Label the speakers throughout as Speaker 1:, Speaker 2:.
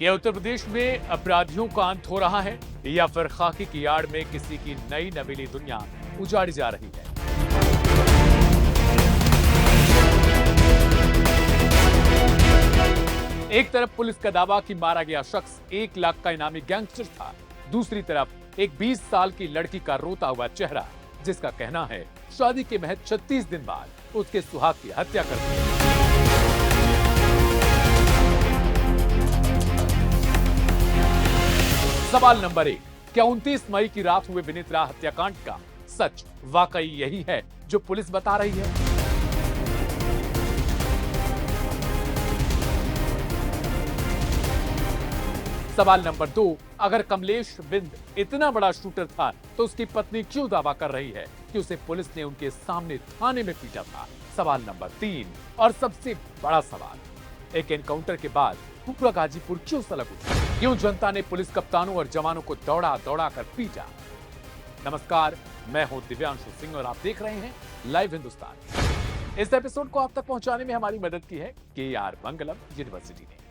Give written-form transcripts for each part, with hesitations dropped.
Speaker 1: क्या उत्तर प्रदेश में अपराधियों का अंत हो रहा है या फिर खाकी की आड़ में किसी की नई नवीली दुनिया उजाड़ी जा रही है? एक तरफ पुलिस का दावा कि मारा गया शख्स 1 लाख का इनामी गैंगस्टर था, दूसरी तरफ एक 20 साल की लड़की का रोता हुआ चेहरा जिसका कहना है शादी के महज 36 दिन बाद उसके सुहाग की हत्या कर दी। सवाल नंबर 1, क्या 29 मई की रात हुए विनीत राय हत्याकांड का सच वाकई यही है जो पुलिस बता रही है? सवाल नंबर 2, अगर कमलेश बिंद इतना बड़ा शूटर था तो उसकी पत्नी क्यों दावा कर रही है कि उसे पुलिस ने उनके सामने थाने में पीटा था? सवाल नंबर 3 और सबसे बड़ा सवाल, एक एनकाउंटर के बाद पूरा गाजीपुर क्यों सलग उठा? क्यों जनता ने पुलिस कप्तानों और जवानों को दौड़ा दौड़ा कर पीटा? नमस्कार, मैं हूं दिव्यांशु सिंह और आप देख रहे हैं लाइव हिंदुस्तान। इस एपिसोड को आप तक पहुंचाने में हमारी मदद की है KR मंगलम यूनिवर्सिटी ने।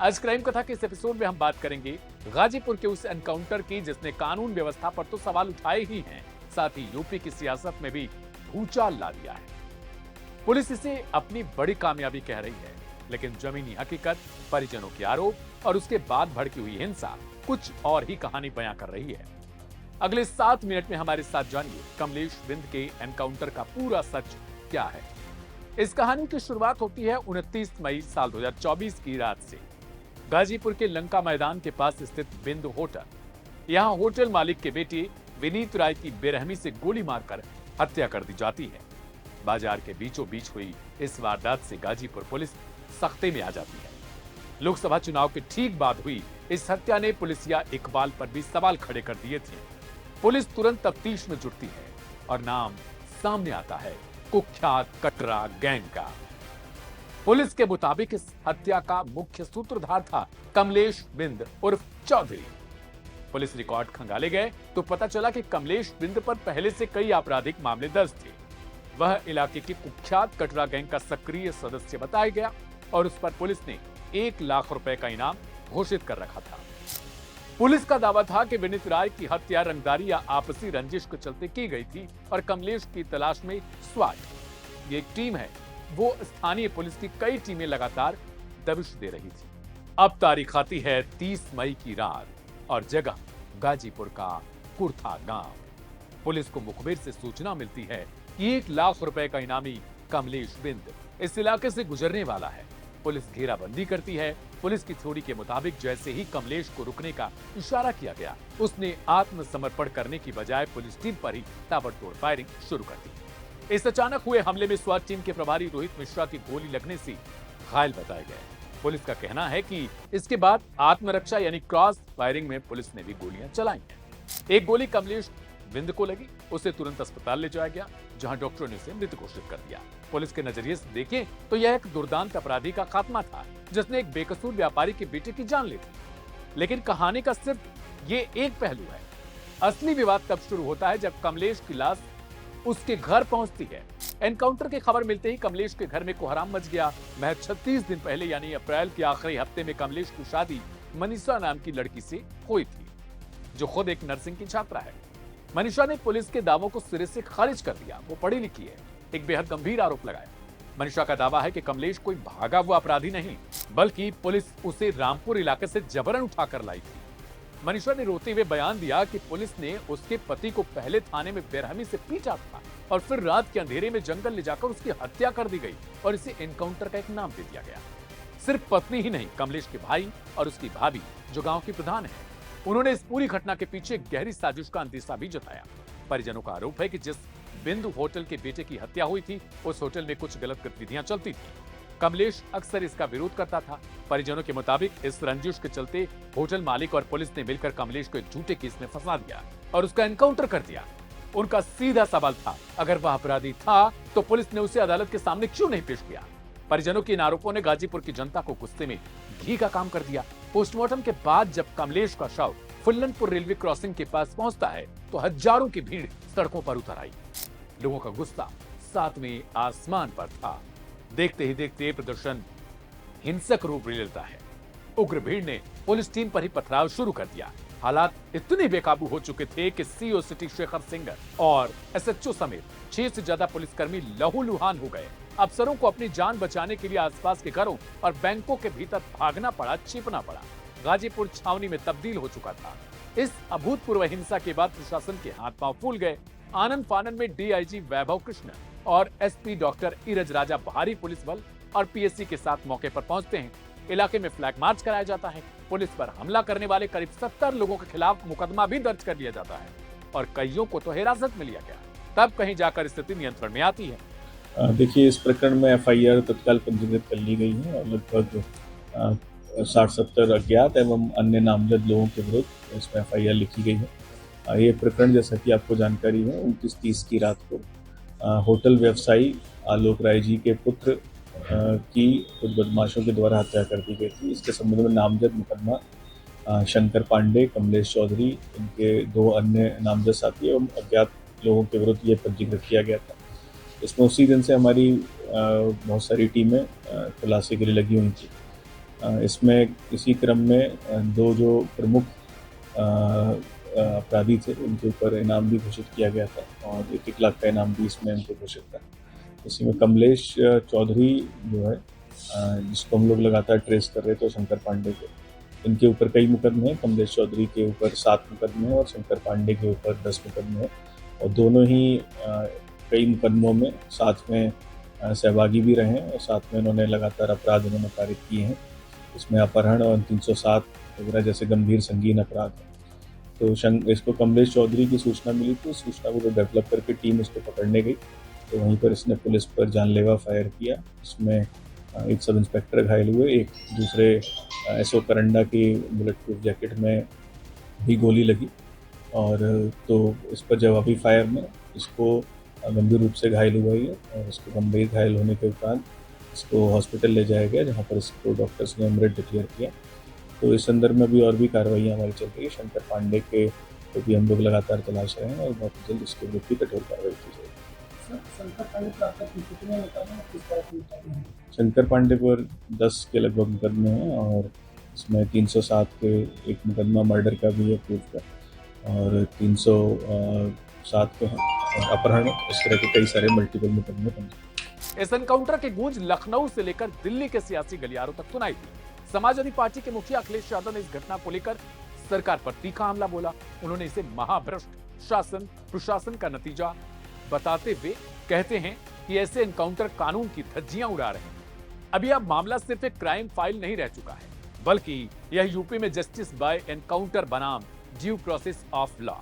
Speaker 1: आज क्राइम कथा के इस एपिसोड में हम बात करेंगे गाजीपुर के उस एनकाउंटर की जिसने कानून व्यवस्था पर तो सवाल उठाए ही हैं, साथ ही यूपी की सियासत में भी भूचाल ला दिया है। पुलिस इसे अपनी बड़ी कामयाबी कह रही है, लेकिन जमीनी हकीकत, परिजनों के आरोप और उसके बाद भड़की हुई हिंसा कुछ और ही कहानी बयां कर रही है। अगले 7 मिनट में हमारे साथ जानिए कमलेश बिंद के एनकाउंटर का पूरा सच क्या है। इस कहानी की शुरुआत होती है 29 मई साल 2024 की रात से गाजीपुर के लंका मैदान के पास स्थित बिंद होटल। यहां होटल मालिक के बेटे विनीत राय की बेरहमी से गोली मारकर हत्या कर दी जाती है। बाजार के बीचों बीच हुई इस वारदात से गाजीपुर पुलिस सख्ते में आ जाती है। लोकसभा चुनाव के ठीक बाद हुई इस हत्या ने पुलिसिया इकबाल पर भी सवाल खड़े कर दिए थे। पुलिस तुरंत तफ्तीश में जुटती है और नाम सामने आता है कुख्यात कटरा गैंग का। पुलिस के मुताबिक इस हत्या का मुख्य सूत्रधार था कमलेश बिंद उर्फ चौधरी। पुलिस रिकॉर्ड खंगाले गए तो पता चला कि कमलेश बिंद पर पहले से कई आपराधिक मामले दर्ज थे। वह इलाके के कुख्यात कटरा गैंग का सक्रिय सदस्य बताया गया और उस पर पुलिस ने 1 लाख रुपए का इनाम घोषित कर रखा था। पुलिस का दावा था कि विनीत राय की हत्या रंगदारी या आपसी रंजिश के चलते की गई थी और कमलेश की तलाश में स्वाट, ये एक टीम है, वो स्थानीय पुलिस की कई टीमें लगातार दबिश दे रही थी। अब तारीख आती है 30 मई की रात और जगह गाजीपुर का कुर्था गांव। पुलिस को मुखबिर से सूचना मिलती है कि 1 लाख रुपए का इनामी कमलेश बिंद इस इलाके से गुजरने वाला है। पुलिस घेराबंदी करती है। पुलिस की थ्योरी के मुताबिक जैसे ही कमलेश को रुकने का इशारा किया गया, उसने आत्मसमर्पण करने की बजाय पुलिस टीम पर ही ताबड़तोड़ फायरिंग शुरू कर दी। इस अचानक हुए हमले में स्वाट टीम के प्रभारी रोहित मिश्रा की गोली लगने से घायल बताए गए। पुलिस का कहना है कि इसके बाद आत्मरक्षा यानी क्रॉस फायरिंग में पुलिस ने भी गोलियां चलाई हैं। एक गोली कमलेश बिंद को लगी, उसे तुरंत अस्पताल ले जाया गया, जहां डॉक्टरों ने उसे मृत घोषित कर दिया। पुलिस के नजरिए से देखें तो यह एक दुर्दांत अपराधी का खात्मा था जिसने एक बेकसूर व्यापारी के बेटे की जान ली थी। लेकिन कहानी का सिर्फ ये एक पहलू है। असली विवाद तब शुरू होता है जब कमलेश की लाश उसके घर पहुंचती है। एनकाउंटर की खबर मिलते ही कमलेश के घर में कोहराम मच गया। महज 36 दिन पहले यानी अप्रैल के आखिरी हफ्ते में कमलेश की शादी मनीषा नाम की लड़की से हुई थी, जो खुद एक नर्सिंग की छात्रा है। मनीषा ने पुलिस के दावों को सिरे से खारिज कर दिया। वो पढ़ी लिखी है, एक बेहद गंभीर आरोप लगाया। मनीषा का दावा है कि कमलेश कोई भागा हुआ अपराधी नहीं, बल्कि पुलिस उसे रामपुर इलाके से जबरन उठाकर लाई थी। मनीषा ने रोते हुए बयान दिया कि पुलिस ने उसके पति को पहले थाने में बेरहमी से पीटा था और फिर रात के अंधेरे में जंगल ले जाकर उसकी हत्या कर दी गई और इसे एनकाउंटर का एक नाम दे दिया गया। सिर्फ पत्नी ही नहीं, कमलेश के भाई और उसकी भाभी जो गांव की प्रधान है, उन्होंने इस पूरी घटना के पीछे गहरी साजिश का अंदेशा भी जताया। परिजनों का आरोप है कि जिस बिंदु होटल के बेटे की हत्या हुई थी उस होटल में कुछ गलत गतिविधियां चलती थी। कमलेश अक्सर इसका विरोध करता था। परिजनों के मुताबिक इस रंजिश के चलते होटल मालिक और पुलिस ने मिलकर कमलेश को एक झूठे केस में फंसा दिया और उसका एनकाउंटर कर दिया। उनका सीधा सवाल था, अगर वह अपराधी था तो पुलिस ने उसे अदालत के सामने क्यों नहीं पेश किया? परिजनों के इन आरोपों ने गाजीपुर की जनता को गुस्से में घी का काम कर दिया। पोस्टमार्टम के बाद जब कमलेश का शव फुल्लनपुर रेलवे क्रॉसिंग के पास पहुंचता है तो हजारों की भीड़ सड़कों पर उतर आई। लोगों का गुस्सा सातवें आसमान पर था। देखते ही देखते प्रदर्शन हिंसक रूप ले लेता है। उग्र भीड़ ने पुलिस टीम पर ही पथराव शुरू कर दिया। हालात इतने बेकाबू हो चुके थे कि सीओ सिटी शेखर सिंगर और एसएचओ समेत 6 से ज्यादा पुलिसकर्मी लहूलुहान हो गए। अफसरों को अपनी जान बचाने के लिए आसपास के घरों और बैंकों के भीतर भागना पड़ा, छिपना पड़ा। गाजीपुर छावनी में तब्दील हो चुका था। इस अभूतपूर्व हिंसा के बाद प्रशासन के हाथ पांव फूल गए। आनंद फानन में डीआईजी वैभव कृष्ण और एसपी डॉक्टर इरज राजा भारी पुलिस बल और पीएससी के साथ मौके पर पहुंचते हैं। इलाके में फ्लैग मार्च कराया जाता है। पुलिस पर हमला करने वाले करीब 70 लोगों के खिलाफ मुकदमा भी दर्ज कर लिया जाता है और कईयों को तो हिरासत में लिया गया। तब कहीं जाकर स्थिति नियंत्रण में आती है।
Speaker 2: देखिए, इस प्रकरण में एफआईआर तत्काल पंजीकृत कर ली गई है और लगभग 60-70 अज्ञात एवं अन्य नामजद लोगों के विरुद्ध इसमें एफआईआर लिखी गई है। ये प्रकरण, जैसा कि आपको जानकारी है, 29-30 की रात को होटल व्यवसायी आलोक राय जी के पुत्र की कुछ बदमाशों के द्वारा हत्या कर दी गई थी। इसके संबंध में नामजद मुकदमा शंकर पांडे, कमलेश चौधरी, इनके 2 अन्य नामजद साथी एवं अज्ञात लोगों के विरुद्ध ये पंजीकृत किया गया था। इसमें उसी दिन से हमारी बहुत सारी टीमें तलाशी के लिए लगी हुई थी। इसमें इसी क्रम में 2 जो प्रमुख अपराधी थे, उनके ऊपर इनाम भी घोषित किया गया था और 1-1 लाख का इनाम भी इसमें उनको घोषित था। इसी में कमलेश चौधरी जो है, जिसको हम लोग लगातार ट्रेस कर रहे थे, शंकर पांडे के, इनके ऊपर कई मुकदमे हैं। कमलेश चौधरी के ऊपर 7 मुकदमे हैं और शंकर पांडे के ऊपर 10 मुकदमे हैं और दोनों ही कई मुकदमों में साथ में सहभागी भी रहे हैं और साथ में इन्होंने लगातार अपराध इन्होंने पारित किए हैं। इसमें अपहरण और 307 वगैरह जैसे गंभीर संगीन अपराध हैं। तो इसको कमलेश चौधरी की सूचना मिली थी। सूचना को डेवलप करके टीम इसको पकड़ने गई तो वहीं पर इसने पुलिस पर जानलेवा फायर किया। इसमें एक सब इंस्पेक्टर घायल हुए, एक दूसरे एसओ करंडा की बुलेट प्रूफ जैकेट में भी गोली लगी और तो इस पर जवाबी फायर में इसको गंभीर रूप से घायल हुआ है और इसको गंभीर घायल होने के उपरांत इसको हॉस्पिटल ले जाया गया, जहाँ पर इसको डॉक्टर्स ने मृत डिक्लेयर किया। तो इस संदर्भ में भी और भी कार्रवाइयाँ हमारी चल रही है। शंकर पांडे के को भी हम लोग लगातार तलाश रहे हैं और बहुत जल्द इसके विरुद्ध भी कठोर कार्रवाई की जाएगी। शंकर पांडे पर 10 के लगभग मुकदमे हैं और इसमें 307 के एक मुकदमा मर्डर का भी है, प्रूफ का, और 307 के हैं अपहरण, इस तरह के कई सारे मल्टीपल मुकदमे पंजीकृत।
Speaker 1: इस एनकाउंटर की गूंज लखनऊ से लेकर दिल्ली के सियासी गलियारों तक सुनाई दी। समाजवादी पार्टी के मुखिया अखिलेश यादव ने इस घटना को लेकर सरकार पर तीखा हमला बोला। उन्होंने इसे महाभ्रष्ट शासन प्रशासन का नतीजा बताते हुए कहते हैं कि ऐसे एनकाउंटर कानून की धज्जियां उड़ा रहे हैं। अभी अब मामला सिर्फ एक क्राइम फाइल नहीं रह चुका है, बल्कि यह यूपी में जस्टिस बाय एनकाउंटर बनाम ड्यू प्रोसेस ऑफ लॉ,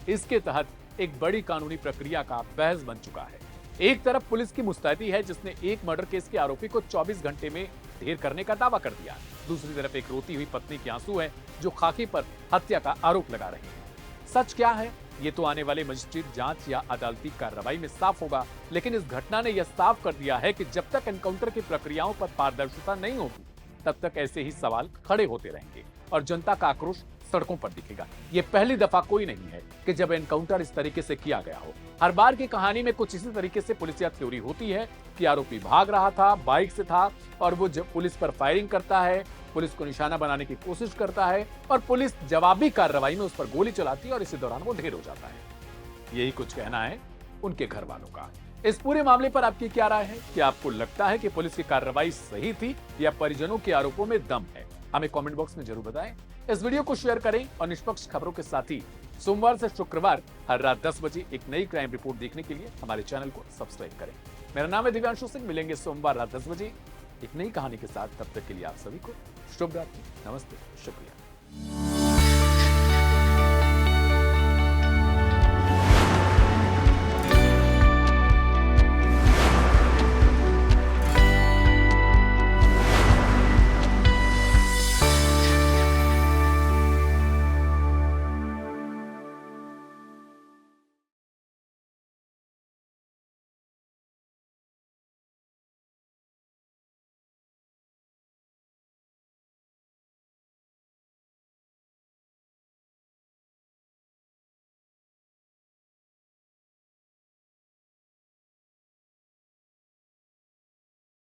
Speaker 1: इसके तहत एक बड़ी कानूनी प्रक्रिया का बहस बन चुका है। एक तरफ पुलिस की मुस्तैदी है, जिसने एक मर्डर केस के आरोपी को 24 घंटे में ढेर करने का दावा कर दिया। दूसरी तरफ एक रोती हुई पत्नी के आंसू है, जो खाकी पर हत्या का आरोप लगा रही है। सच क्या है, ये तो आने वाले मजिस्ट्रेट जांच या अदालती कार्रवाई में साफ होगा, लेकिन इस घटना ने यह साफ कर दिया है कि जब तक एनकाउंटर की प्रक्रियाओं पर पारदर्शिता नहीं होगी, तब तक ऐसे ही सवाल खड़े होते रहेंगे और जनता का आक्रोश सड़कों पर दिखेगा। ये पहली दफा कोई नहीं है कि जब एनकाउंटर इस तरीके से किया गया हो। हर बार की कहानी में कुछ इसी तरीके से पुलिस या थ्योरी होती है कि आरोपी भाग रहा था, बाइक से था और वो जब पुलिस पर फायरिंग करता है, पुलिस को निशाना बनाने की कोशिश करता है और पुलिस जवाबी कार्रवाई में उस पर गोली चलाती है और इसी दौरान वो ढेर हो जाता है। यही कुछ कहना है उनके घर वालों का। इस पूरे मामले पर आपकी क्या राय है? क्या आपको लगता है कि पुलिस की कार्रवाई सही थी या परिजनों के आरोपों में दम है? हमें कमेंट बॉक्स में जरूर बताएं। इस वीडियो को शेयर करें और निष्पक्ष खबरों के साथ ही सोमवार से शुक्रवार हर रात 10 बजे एक नई क्राइम रिपोर्ट देखने के लिए हमारे चैनल को सब्सक्राइब करें। मेरा नाम है दिव्यांशु सिंह। मिलेंगे सोमवार रात 10 बजे एक नई कहानी के साथ। तब तक के लिए आप सभी को शुभ रात्रि, नमस्ते, शुक्रिया।